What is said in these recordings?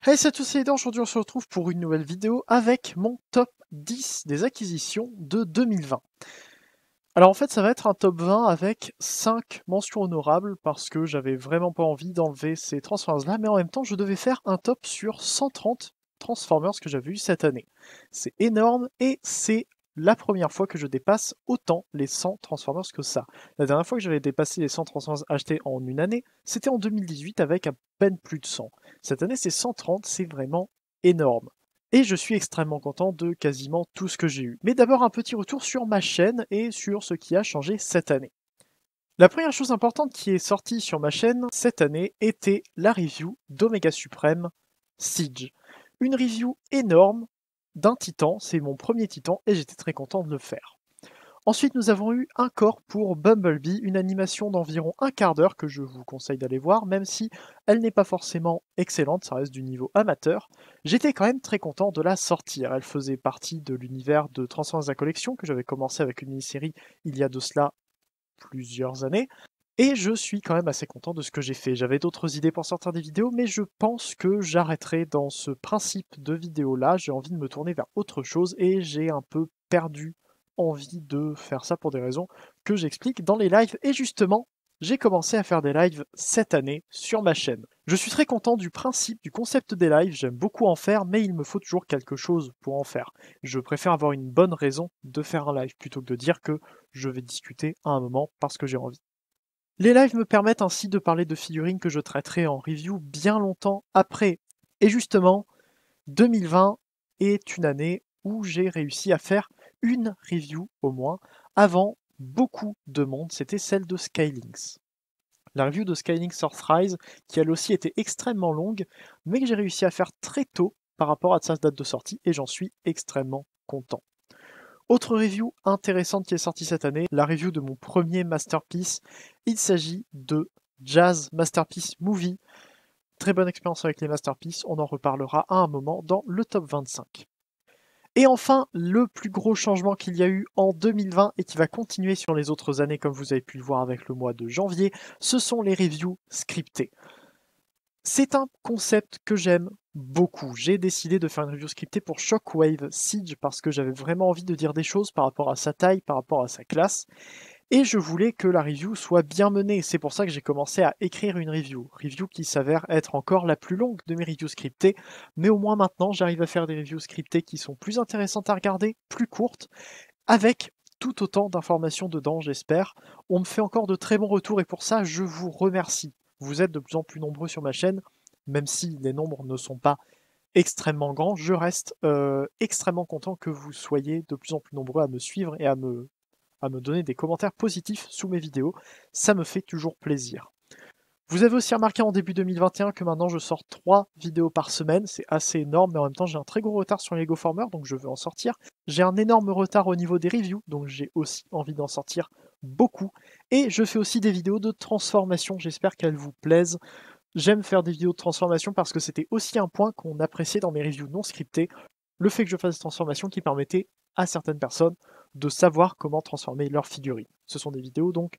Hey, c'est à tous, c'est Edan. Aujourd'hui on se retrouve pour une nouvelle vidéo avec mon top 10 des acquisitions de 2020. Alors en fait ça va être un top 20 avec 5 mentions honorables parce que j'avais vraiment pas envie d'enlever ces Transformers là, mais en même temps je devais faire un top sur 130 Transformers que j'avais eu cette année. C'est énorme et c'est la première fois que je dépasse autant les 100 Transformers que ça. La dernière fois que j'avais dépassé les 100 Transformers achetés en une année, c'était en 2018 avec à peine plus de 100. Cette année c'est 130, c'est vraiment énorme. Et je suis extrêmement content de quasiment tout ce que j'ai eu. Mais d'abord un petit retour sur ma chaîne et sur ce qui a changé cette année. La première chose importante qui est sortie sur ma chaîne cette année était la review d'Omega Supreme Siege. Une review énorme d'un titan, c'est mon premier titan et j'étais très content de le faire. Ensuite, nous avons eu un corps pour Bumblebee, une animation d'environ un quart d'heure que je vous conseille d'aller voir, même si elle n'est pas forcément excellente, ça reste du niveau amateur. J'étais quand même très content de la sortir. Elle faisait partie de l'univers de Transformers la collection que j'avais commencé avec une mini-série il y a de cela plusieurs années. Et je suis quand même assez content de ce que j'ai fait. J'avais d'autres idées pour sortir des vidéos, mais je pense que j'arrêterai dans ce principe de vidéo-là. J'ai envie de me tourner vers autre chose et j'ai un peu perdu envie de faire ça pour des raisons que j'explique dans les lives. Et justement, j'ai commencé à faire des lives cette année sur ma chaîne. Je suis très content du principe, du concept des lives. J'aime beaucoup en faire, mais il me faut toujours quelque chose pour en faire. Je préfère avoir une bonne raison de faire un live plutôt que de dire que je vais discuter à un moment parce que j'ai envie. Les lives me permettent ainsi de parler de figurines que je traiterai en review bien longtemps après. Et justement, 2020 est une année où j'ai réussi à faire une review au moins avant beaucoup de monde, c'était celle de Skylinks. La review de Skylinks Earthrise, qui elle aussi était extrêmement longue, mais que j'ai réussi à faire très tôt par rapport à sa date de sortie, et j'en suis extrêmement content. Autre review intéressante qui est sortie cette année, la review de mon premier Masterpiece. Il s'agit de Jazz Masterpiece Movie. Très bonne expérience avec les Masterpiece, on en reparlera à un moment dans le top 25. Et enfin, le plus gros changement qu'il y a eu en 2020 et qui va continuer sur les autres années comme vous avez pu le voir avec le mois de janvier, ce sont les reviews scriptées. C'est un concept que j'aime beaucoup. J'ai décidé de faire une review scriptée pour Shockwave Siege parce que j'avais vraiment envie de dire des choses par rapport à sa taille, par rapport à sa classe, et je voulais que la review soit bien menée. C'est pour ça que j'ai commencé à écrire une review qui s'avère être encore la plus longue de mes reviews scriptées, mais au moins maintenant j'arrive à faire des reviews scriptées qui sont plus intéressantes à regarder, plus courtes, avec tout autant d'informations dedans, j'espère. On me fait encore de très bons retours et pour ça, je vous remercie. Vous êtes de plus en plus nombreux sur ma chaîne, même si les nombres ne sont pas extrêmement grands, je reste extrêmement content que vous soyez de plus en plus nombreux à me suivre et à me donner des commentaires positifs sous mes vidéos. Ça me fait toujours plaisir. Vous avez aussi remarqué en début 2021 que maintenant je sors 3 vidéos par semaine, c'est assez énorme, mais en même temps j'ai un très gros retard sur les Lego Former, donc je veux en sortir. J'ai un énorme retard au niveau des reviews, donc j'ai aussi envie d'en sortir beaucoup. Et je fais aussi des vidéos de transformation, j'espère qu'elles vous plaisent. J'aime faire des vidéos de transformation parce que c'était aussi un point qu'on appréciait dans mes reviews non scriptées, le fait que je fasse des transformations qui permettaient à certaines personnes de savoir comment transformer leurs figurines. Ce sont des vidéos donc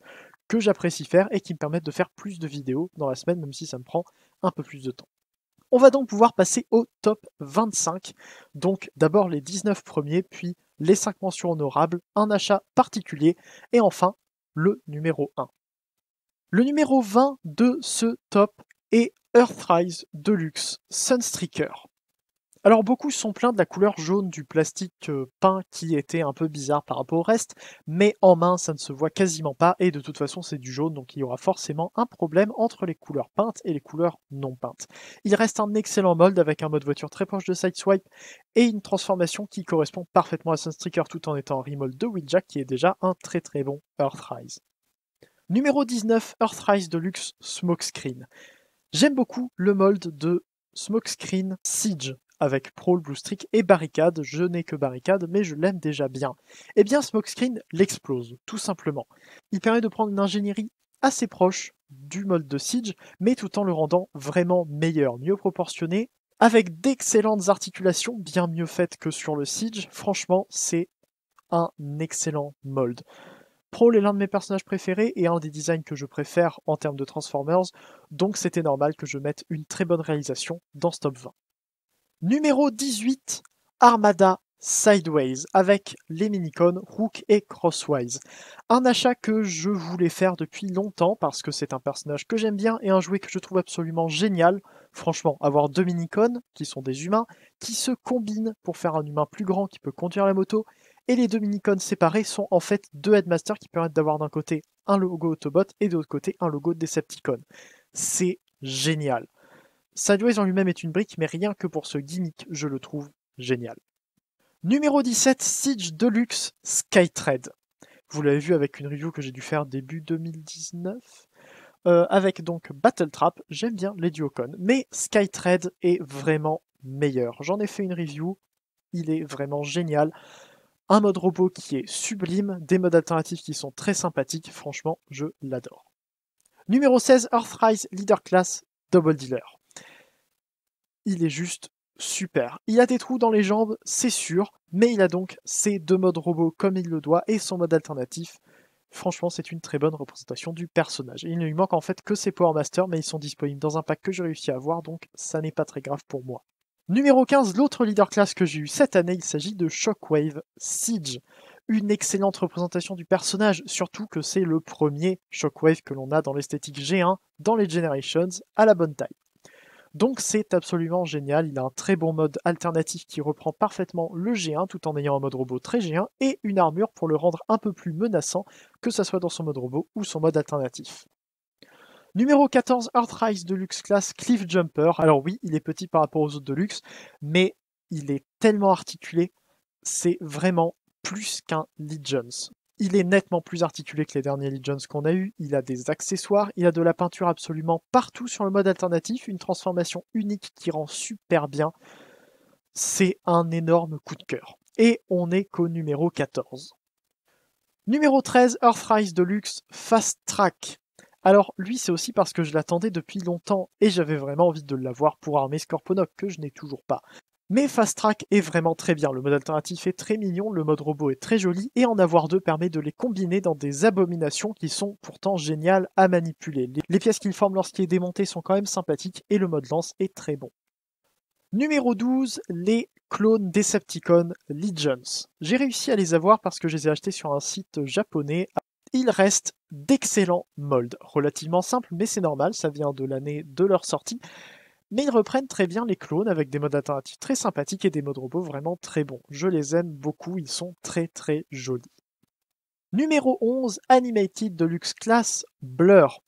que j'apprécie faire et qui me permettent de faire plus de vidéos dans la semaine, même si ça me prend un peu plus de temps. On va donc pouvoir passer au top 25. Donc d'abord les 19 premiers, puis les 5 mentions honorables, un achat particulier, et enfin le numéro 1. Le numéro 20 de ce top est Earthrise Deluxe Sunstreaker. Alors beaucoup sont pleins de la couleur jaune du plastique peint qui était un peu bizarre par rapport au reste, mais en main ça ne se voit quasiment pas et de toute façon c'est du jaune donc il y aura forcément un problème entre les couleurs peintes et les couleurs non peintes. Il reste un excellent mold avec un mode voiture très proche de Sideswipe et une transformation qui correspond parfaitement à Sunstreaker tout en étant un remold de Wheeljack qui est déjà un très très bon Earthrise. Numéro 19, Earthrise Deluxe Smokescreen. J'aime beaucoup le mold de Smokescreen Siege avec Prowl, Bluestreak et Barricade. Je n'ai que Barricade, mais je l'aime déjà bien. Eh bien, Smokescreen l'explose, tout simplement. Il permet de prendre une ingénierie assez proche du mold de Siege, mais tout en le rendant vraiment meilleur, mieux proportionné, avec d'excellentes articulations, bien mieux faites que sur le Siege. Franchement, c'est un excellent mold. Prowl est l'un de mes personnages préférés et un des designs que je préfère en termes de Transformers, donc c'était normal que je mette une très bonne réalisation dans ce top 20. Numéro 18, Armada Sideways, avec les minicones Hook et Crosswise. Un achat que je voulais faire depuis longtemps parce que c'est un personnage que j'aime bien et un jouet que je trouve absolument génial. Franchement, avoir deux minicones, qui sont des humains, qui se combinent pour faire un humain plus grand qui peut conduire la moto, et les deux minicones séparés sont en fait deux headmasters qui permettent d'avoir d'un côté un logo Autobot et de l'autre côté un logo Decepticon. C'est génial. Sideways en lui-même est une brique, mais rien que pour ce gimmick, je le trouve génial. Numéro 17, Siege Deluxe Skytrade. Vous l'avez vu avec une review que j'ai dû faire début 2019. Avec donc Battle Trap, j'aime bien les Duocon, mais Skytrade est vraiment meilleur. J'en ai fait une review, il est vraiment génial. Un mode robot qui est sublime, des modes alternatifs qui sont très sympathiques, franchement, je l'adore. Numéro 16, Earthrise Leader Class Double Dealer. Il est juste super. Il a des trous dans les jambes, c'est sûr, mais il a donc ses deux modes robots comme il le doit et son mode alternatif. Franchement, c'est une très bonne représentation du personnage. Il ne lui manque en fait que ses Power Masters, mais ils sont disponibles dans un pack que j'ai réussi à avoir, donc ça n'est pas très grave pour moi. Numéro 15, l'autre leader class que j'ai eu cette année, il s'agit de Shockwave Siege. Une excellente représentation du personnage, surtout que c'est le premier Shockwave que l'on a dans l'esthétique G1, dans les Generations, à la bonne taille. Donc c'est absolument génial, il a un très bon mode alternatif qui reprend parfaitement le G1 tout en ayant un mode robot très G1 et une armure pour le rendre un peu plus menaçant, que ce soit dans son mode robot ou son mode alternatif. Numéro 14, Earthrise Deluxe Class Cliff Jumper. Alors oui, il est petit par rapport aux autres Deluxe, mais il est tellement articulé, c'est vraiment plus qu'un Legends. Il est nettement plus articulé que les derniers Legends qu'on a eu, il a des accessoires, il a de la peinture absolument partout sur le mode alternatif, une transformation unique qui rend super bien. C'est un énorme coup de cœur. Et on est qu'au numéro 14. Numéro 13, Earthrise Deluxe Fast Track. Alors lui c'est aussi parce que je l'attendais depuis longtemps et j'avais vraiment envie de l'avoir pour armer Scorponok que je n'ai toujours pas. Mais Fast Track est vraiment très bien, le mode alternatif est très mignon, le mode robot est très joli, et en avoir deux permet de les combiner dans des abominations qui sont pourtant géniales à manipuler. Les pièces qu'il forme lorsqu'il est démonté sont quand même sympathiques, et le mode lance est très bon. Numéro 12, les clones Decepticon Legions. J'ai réussi à les avoir parce que je les ai achetés sur un site japonais. Il reste d'excellents molds, relativement simples, mais c'est normal, ça vient de l'année de leur sortie. Mais ils reprennent très bien les clones avec des modes alternatifs très sympathiques et des modes robots vraiment très bons. Je les aime beaucoup, ils sont très très jolis. Numéro 11, Animated Deluxe Class Blur.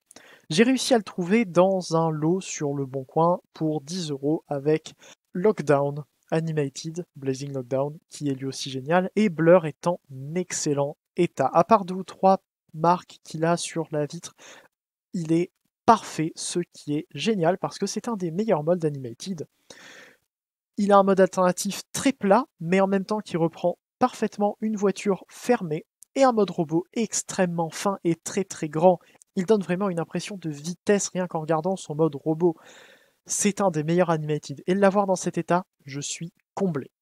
J'ai réussi à le trouver dans un lot sur le Bon Coin pour 10 € avec Lockdown Animated, Blazing Lockdown, qui est lui aussi génial, et Blur est en excellent état. À part 2 ou 3 marques qu'il a sur la vitre, il est parfait, ce qui est génial parce que c'est un des meilleurs modes d'Animated. Il a un mode alternatif très plat, mais en même temps qui reprend parfaitement une voiture fermée, et un mode robot extrêmement fin et très très grand. Il donne vraiment une impression de vitesse rien qu'en regardant son mode robot. C'est un des meilleurs Animated, et l'avoir dans cet état, je suis comblé.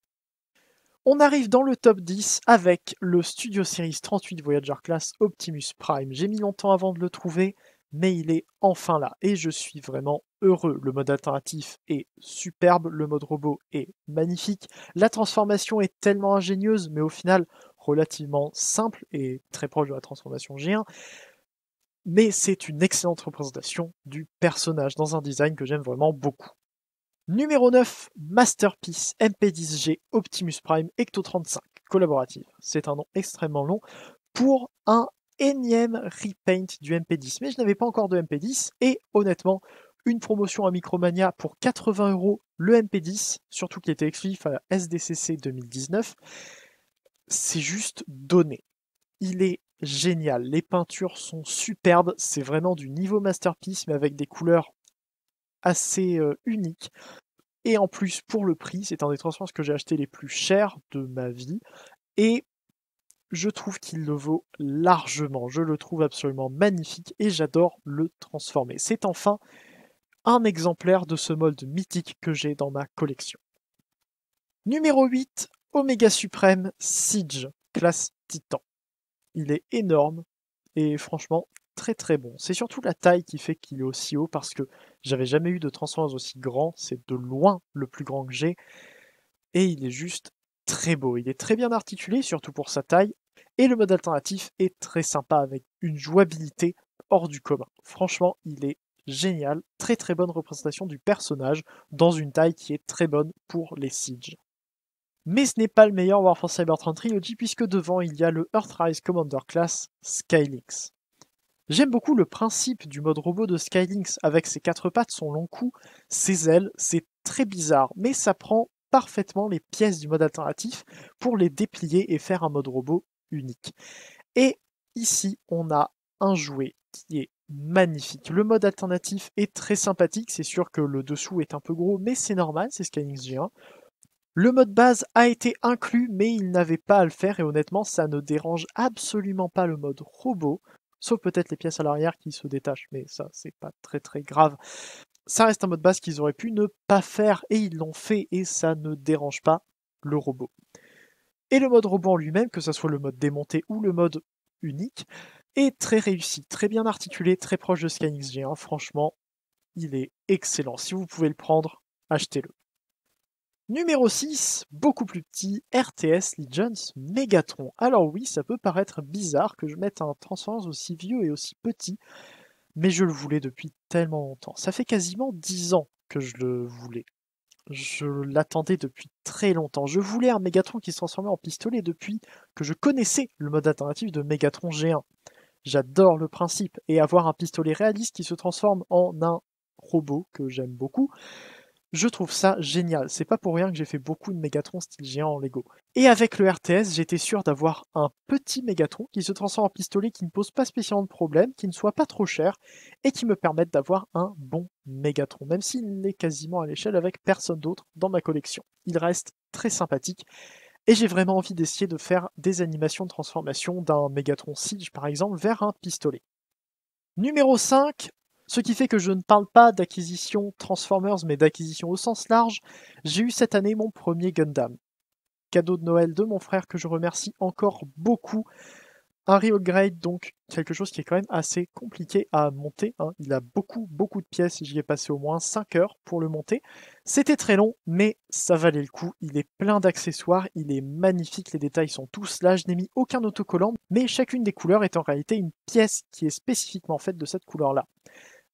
On arrive dans le top 10 avec le Studio Series 38 Voyager Class Optimus Prime. J'ai mis longtemps avant de le trouver, mais il est enfin là et je suis vraiment heureux. Le mode alternatif est superbe, le mode robot est magnifique, la transformation est tellement ingénieuse, mais au final relativement simple et très proche de la transformation G1. Mais c'est une excellente représentation du personnage dans un design que j'aime vraiment beaucoup. Numéro 9, Masterpiece MP10G Optimus Prime Ecto 35 collaborative. C'est un nom extrêmement long pour un énième repaint du MP10. Mais je n'avais pas encore de MP10 et honnêtement, une promotion à Micromania pour 80 € le MP10, surtout qu'il était exclusif à la SDCC 2019, c'est juste donné. Il est génial, les peintures sont superbes, c'est vraiment du niveau Masterpiece mais avec des couleurs assez uniques. Et en plus, pour le prix, c'est un des Transformers que j'ai acheté les plus chers de ma vie. Et je trouve qu'il le vaut largement. Je le trouve absolument magnifique et j'adore le transformer. C'est enfin un exemplaire de ce mold mythique que j'ai dans ma collection. Numéro 8, Omega Supreme Siege, classe Titan. Il est énorme et franchement très très bon. C'est surtout la taille qui fait qu'il est aussi haut parce que j'avais jamais eu de Transformers aussi grand. C'est de loin le plus grand que j'ai. Et il est juste très beau. Il est très bien articulé, surtout pour sa taille. Et le mode alternatif est très sympa avec une jouabilité hors du commun. Franchement, il est génial. Très très bonne représentation du personnage dans une taille qui est très bonne pour les Siege. Mais ce n'est pas le meilleur War for Cybertron Trilogy puisque devant il y a le Earthrise Commander Class Skylynx. J'aime beaucoup le principe du mode robot de Skylynx avec ses quatre pattes, son long cou, ses ailes, c'est très bizarre, mais ça prend parfaitement les pièces du mode alternatif pour les déplier et faire un mode robot unique. Et ici, on a un jouet qui est magnifique. Le mode alternatif est très sympathique, c'est sûr que le dessous est un peu gros, mais c'est normal, c'est Skylynx G1. Le mode base a été inclus, mais il n'avait pas à le faire, et honnêtement, ça ne dérange absolument pas le mode robot, sauf peut-être les pièces à l'arrière qui se détachent, mais ça, c'est pas très très grave. Ça reste un mode base qu'ils auraient pu ne pas faire, et ils l'ont fait, et ça ne dérange pas le robot. Et le mode robot en lui-même, que ce soit le mode démonté ou le mode unique, est très réussi, très bien articulé, très proche de Skylynx G1, franchement, il est excellent. Si vous pouvez le prendre, achetez-le. Numéro 6, beaucoup plus petit, RTS Legends Megatron. Alors oui, ça peut paraître bizarre que je mette un Transformers aussi vieux et aussi petit, mais je le voulais depuis tellement longtemps. Ça fait quasiment 10 ans que je le voulais. Je l'attendais depuis très longtemps. Je voulais un Megatron qui se transformait en pistolet depuis que je connaissais le mode alternatif de Megatron G1. J'adore le principe, et avoir un pistolet réaliste qui se transforme en un robot que j'aime beaucoup, je trouve ça génial. C'est pas pour rien que j'ai fait beaucoup de Megatron style géant en Lego. Et avec le RTS, j'étais sûr d'avoir un petit Megatron qui se transforme en pistolet qui ne pose pas spécialement de problème, qui ne soit pas trop cher et qui me permette d'avoir un bon Megatron, même s'il est quasiment à l'échelle avec personne d'autre dans ma collection. Il reste très sympathique et j'ai vraiment envie d'essayer de faire des animations de transformation d'un Megatron Siege par exemple vers un pistolet. Numéro 5, ce qui fait que je ne parle pas d'acquisition Transformers, mais d'acquisition au sens large, j'ai eu cette année mon premier Gundam. Cadeau de Noël de mon frère que je remercie encore beaucoup. Un re-upgrade, donc quelque chose qui est quand même assez compliqué à monter. Hein. Il a beaucoup de pièces, j'y ai passé au moins 5 heures pour le monter. C'était très long, mais ça valait le coup. Il est plein d'accessoires, il est magnifique, les détails sont tous là. Je n'ai mis aucun autocollant, mais chacune des couleurs est en réalité une pièce qui est spécifiquement faite de cette couleur-là.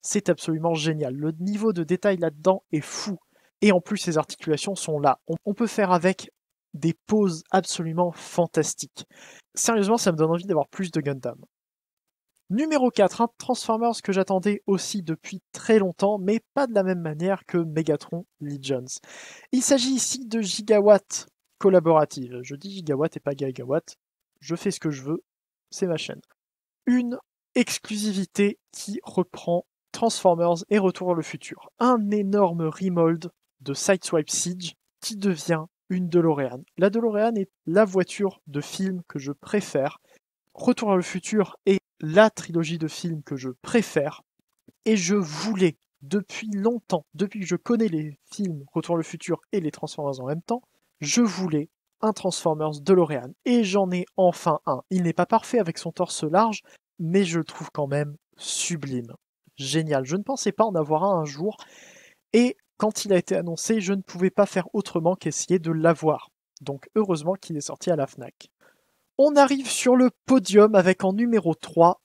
C'est absolument génial. Le niveau de détail là-dedans est fou. Et en plus, les articulations sont là. On peut faire avec des poses absolument fantastiques. Sérieusement, ça me donne envie d'avoir plus de Gundam. Numéro 4, un Transformers que j'attendais aussi depuis très longtemps, mais pas de la même manière que Megatron Legends. Il s'agit ici de Gigawatt collaborative. Je dis Gigawatt et pas Gigawatt. Je fais ce que je veux, c'est ma chaîne. Une exclusivité qui reprend Transformers et Retour vers le futur. Un énorme remold de Sideswipe Siege qui devient une DeLorean. La DeLorean est la voiture de film que je préfère. Retour vers le futur est la trilogie de films que je préfère. Et je voulais, depuis longtemps, depuis que je connais les films Retour vers le futur et les Transformers en même temps, je voulais un Transformers DeLorean. Et j'en ai enfin un. Il n'est pas parfait avec son torse large, mais je le trouve quand même sublime. Génial. Je ne pensais pas en avoir un jour. Et quand il a été annoncé, je ne pouvais pas faire autrement qu'essayer de l'avoir. Donc heureusement qu'il est sorti à la FNAC. On arrive sur le podium avec en numéro 3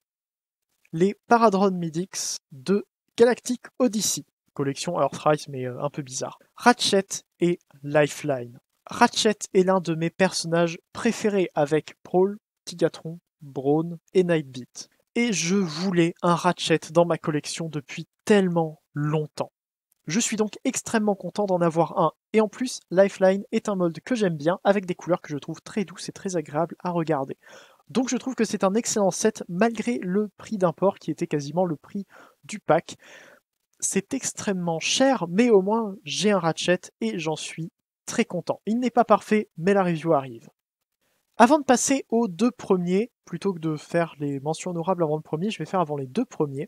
les Paradron Midix de Galactic Odyssey. Collection Earthrise mais un peu bizarre. Ratchet et Lifeline. Ratchet est l'un de mes personnages préférés avec Brawl, Tigatron, Brawn et Nightbeat. Et je voulais un Ratchet dans ma collection depuis tellement longtemps. Je suis donc extrêmement content d'en avoir un. Et en plus, Lifeline est un mold que j'aime bien, avec des couleurs que je trouve très douces et très agréables à regarder. Donc je trouve que c'est un excellent set, malgré le prix d'import qui était quasiment le prix du pack. C'est extrêmement cher, mais au moins j'ai un Ratchet et j'en suis très content. Il n'est pas parfait, mais la review arrive. Avant de passer aux deux premiers, plutôt que de faire les mentions honorables avant le premier, je vais faire avant les deux premiers.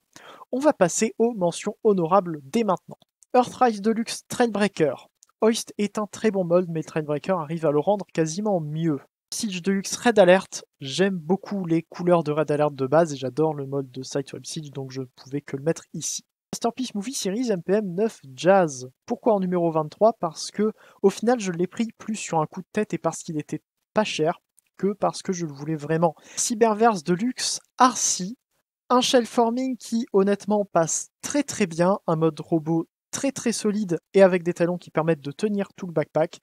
On va passer aux mentions honorables dès maintenant. Earthrise Deluxe Trailbreaker. Hoist est un très bon mold, mais Trailbreaker arrive à le rendre quasiment mieux. Siege Deluxe Red Alert, j'aime beaucoup les couleurs de Red Alert de base et j'adore le mode de Sideswipe Siege, donc je ne pouvais que le mettre ici. Masterpiece Movie Series MPM 9 Jazz. Pourquoi en numéro 23? Parce que au final je l'ai pris plus sur un coup de tête et parce qu'il était pas cher que parce que je le voulais vraiment. Cyberverse Deluxe RC, un shell forming qui honnêtement passe très très bien, un mode robot très très solide et avec des talons qui permettent de tenir tout le backpack,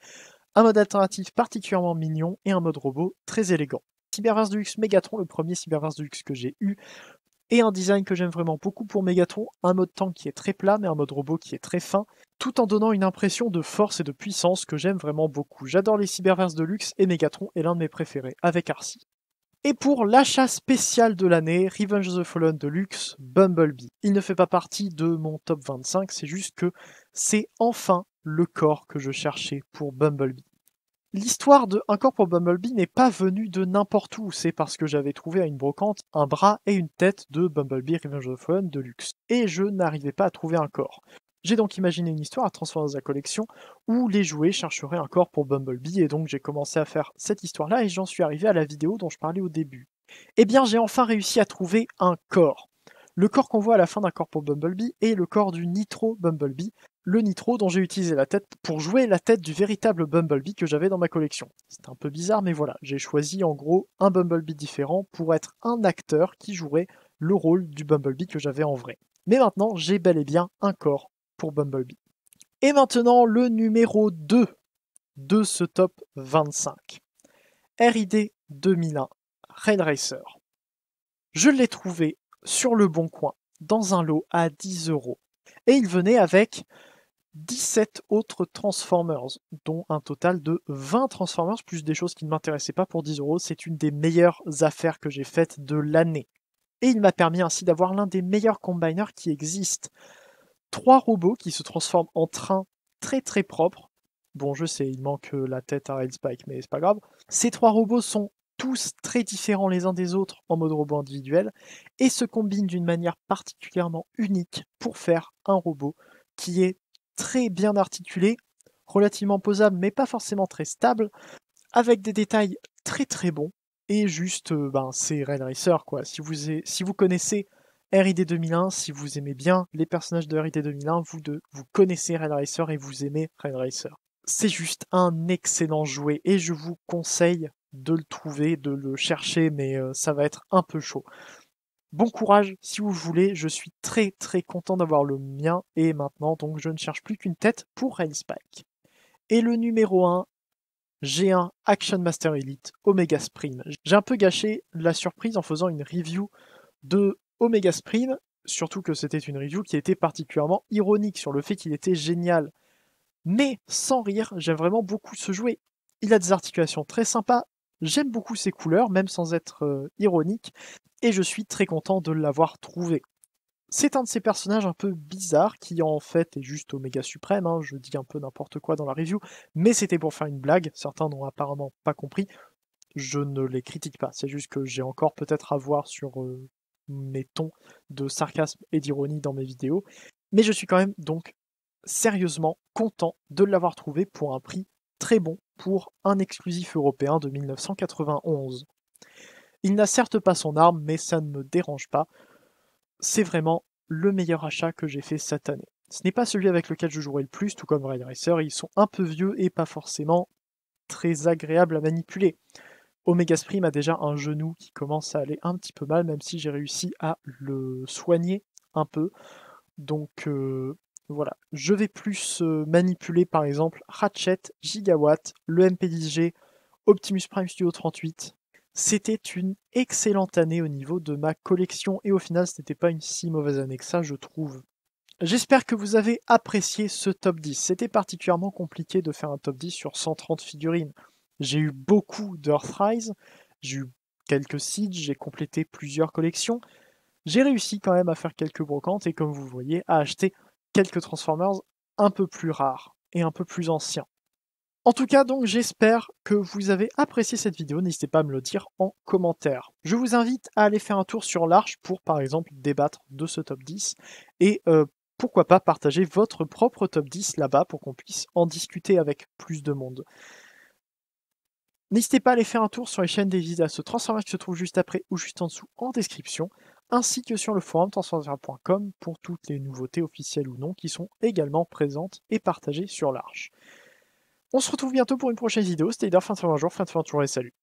un mode alternatif particulièrement mignon et un mode robot très élégant. Cyberverse Deluxe Megatron, le premier Cyberverse Deluxe que j'ai eu, et un design que j'aime vraiment beaucoup pour Megatron, un mode tank qui est très plat mais un mode robot qui est très fin, tout en donnant une impression de force et de puissance que j'aime vraiment beaucoup. J'adore les Cyberverse Deluxe et Megatron est l'un de mes préférés, avec Arcee. Et pour l'achat spécial de l'année, Revenge of the Fallen Deluxe Bumblebee. Il ne fait pas partie de mon top 25, c'est juste que c'est enfin le corps que je cherchais pour Bumblebee. L'histoire de Un corps pour Bumblebee n'est pas venue de n'importe où, c'est parce que j'avais trouvé à une brocante un bras et une tête de Bumblebee Revenge of the Fallen Deluxe, et je n'arrivais pas à trouver un corps. J'ai donc imaginé une histoire à transformer dans la collection où les jouets chercheraient un corps pour Bumblebee, et donc j'ai commencé à faire cette histoire-là et j'en suis arrivé à la vidéo dont je parlais au début. Eh bien, j'ai enfin réussi à trouver un corps. Le corps qu'on voit à la fin d'un corps pour Bumblebee est le corps du Nitro Bumblebee, le Nitro dont j'ai utilisé la tête pour jouer la tête du véritable Bumblebee que j'avais dans ma collection. C'est un peu bizarre, mais voilà, j'ai choisi en gros un Bumblebee différent pour être un acteur qui jouerait le rôle du Bumblebee que j'avais en vrai. Mais maintenant, j'ai bel et bien un corps pour Bumblebee. Et maintenant, le numéro 2 de ce top 25. RID 2001, Rail Racer. Je l'ai trouvé sur le Bon Coin, dans un lot à 10 €. Et il venait avec 17 autres Transformers, dont un total de 20 Transformers, plus des choses qui ne m'intéressaient pas pour 10 €. C'est une des meilleures affaires que j'ai faites de l'année. Et il m'a permis ainsi d'avoir l'un des meilleurs combiners qui existent. 3 robots qui se transforment en train très très propres. Bon, je sais, il manque la tête à Railspike, mais c'est pas grave. Ces 3 robots sont tous très différents les uns des autres en mode robot individuel et se combinent d'une manière particulièrement unique pour faire un robot qui est très bien articulé, relativement posable mais pas forcément très stable, avec des détails très très bons et juste, c'est Rail Racer quoi. Si vous connaissez RID 2001, si vous aimez bien les personnages de RID 2001, vous connaissez Rail Racer et vous aimez Rail Racer. C'est juste un excellent jouet et je vous conseille de le trouver, de le chercher, mais ça va être un peu chaud. Bon courage si vous voulez, je suis très très content d'avoir le mien et maintenant donc je ne cherche plus qu'une tête pour Railspike. Et le numéro 1, G1 Action Master Elite Omega Supreme. J'ai un peu gâché la surprise en faisant une review de Omega Supreme, surtout que c'était une review qui était particulièrement ironique sur le fait qu'il était génial. Mais sans rire, j'aime vraiment beaucoup ce jouet. Il a des articulations très sympas, j'aime beaucoup ses couleurs, même sans être ironique, et je suis très content de l'avoir trouvé. C'est un de ces personnages un peu bizarres qui en fait est juste Oméga Suprême, hein, je dis un peu n'importe quoi dans la review, mais c'était pour faire une blague, certains n'ont apparemment pas compris, je ne les critique pas, c'est juste que j'ai encore peut-être à voir sur mes tons de sarcasme et d'ironie dans mes vidéos, mais je suis quand même donc sérieusement content de l'avoir trouvé pour un prix très bon pour un exclusif européen de 1991. Il n'a certes pas son arme, mais ça ne me dérange pas. C'est vraiment le meilleur achat que j'ai fait cette année. Ce n'est pas celui avec lequel je jouerai le plus, tout comme Rail Racer, ils sont un peu vieux et pas forcément très agréables à manipuler. Omega Supreme a déjà un genou qui commence à aller un petit peu mal, même si j'ai réussi à le soigner un peu. Donc voilà, je vais plus manipuler par exemple Ratchet, Gigawatt, le MP10G, Optimus Prime Studio 38. C'était une excellente année au niveau de ma collection et au final ce n'était pas une si mauvaise année que ça je trouve. J'espère que vous avez apprécié ce top 10. C'était particulièrement compliqué de faire un top 10 sur 130 figurines. J'ai eu beaucoup d'Earthrise, j'ai eu quelques Siege, j'ai complété plusieurs collections. J'ai réussi quand même à faire quelques brocantes et comme vous voyez, à acheter quelques Transformers un peu plus rares et un peu plus anciens. En tout cas, donc, j'espère que vous avez apprécié cette vidéo. N'hésitez pas à me le dire en commentaire. Je vous invite à aller faire un tour sur l'Arche pour, par exemple, débattre de ce top 10 et pourquoi pas partager votre propre top 10 là-bas pour qu'on puisse en discuter avec plus de monde. N'hésitez pas à aller faire un tour sur les chaînes des Visas Transformers qui se trouvent juste après ou juste en dessous en description, ainsi que sur le forum transformers.com pour toutes les nouveautés officielles ou non qui sont également présentes et partagées sur l'Arche. On se retrouve bientôt pour une prochaine vidéo, c'était Leader, fin de un jour, fin de et salut.